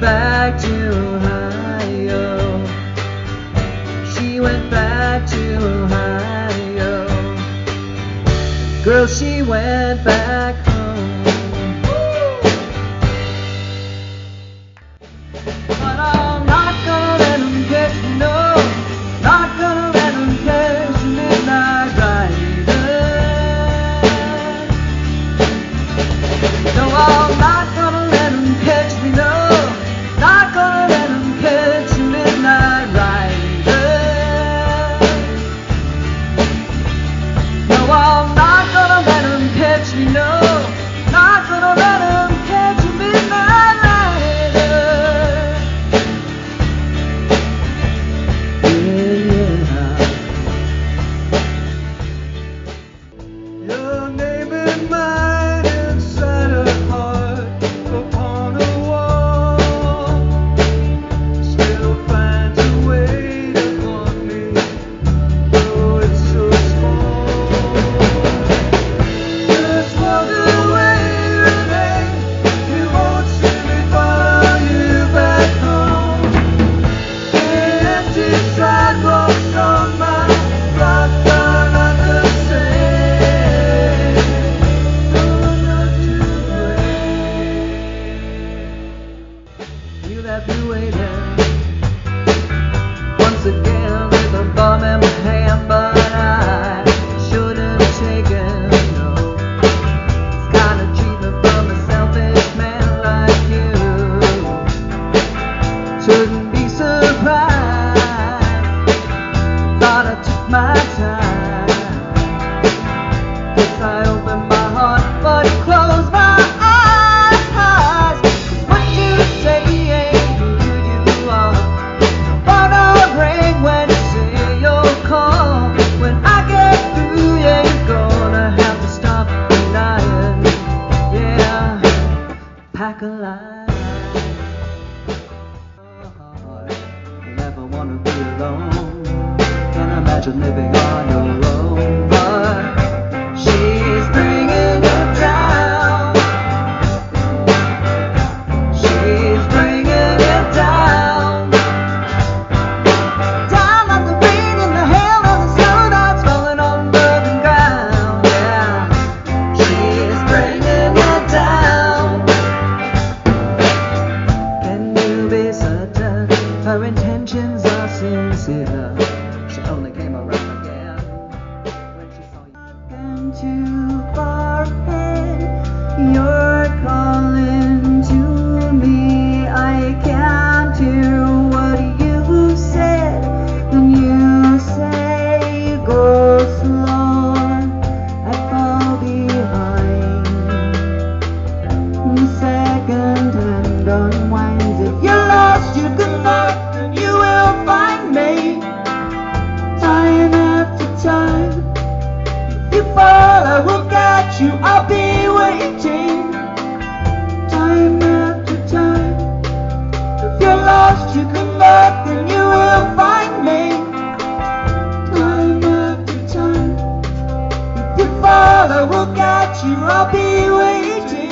went back to Ohio. She went back to Ohio. Girl, she went back home. But I'm not gonna let them catch me, no. Not gonna let them catch me, midnight rider. No, I'm not gonna let them catch me, no. Not gonna let them catch me, midnight rider. No, I'm not gonna let them catch me, no. Not gonna let them catch me, midnight rider. Your name and mine inside a heart upon a wall still finds a way to haunt me, though it's so small. Just walk away, Renee. You won't see me follow you back home. Empty sidewalks on my block are not the same. No, not to blame. You left me waiting once again with a bomb in my hand, but I shouldn't have taken no. It's kind of treatment from a selfish man like you. Shouldn't be surprised. Thought I took my time. Guess I opened my heart, but closed my eyes. 'Cause what you say ain't who you are. The phone will ring when you say you'll call. When I get through, yeah, you're gonna have to stop denying. Yeah, pack a line. You never wanna be alone. Can't imagine living on your own. But she's bringing you down. She's bringing you down. Down like the rain and the hail and the snow that's falling on broken ground. Yeah, she's bringing you down. Can you be certain her intentions are sincere? She only came around again when she saw you. And too far ahead, you're calling to me. I can't hear what you said when you say go slow. I fall behind. Second hand unwinds. If you're lost, you can look and you will find me. Time after time. If you fall, I will catch you. I'll be waiting. Time after time. If you're lost, you can look and you will find me. Time after time. If you fall, I will catch you. I'll be waiting.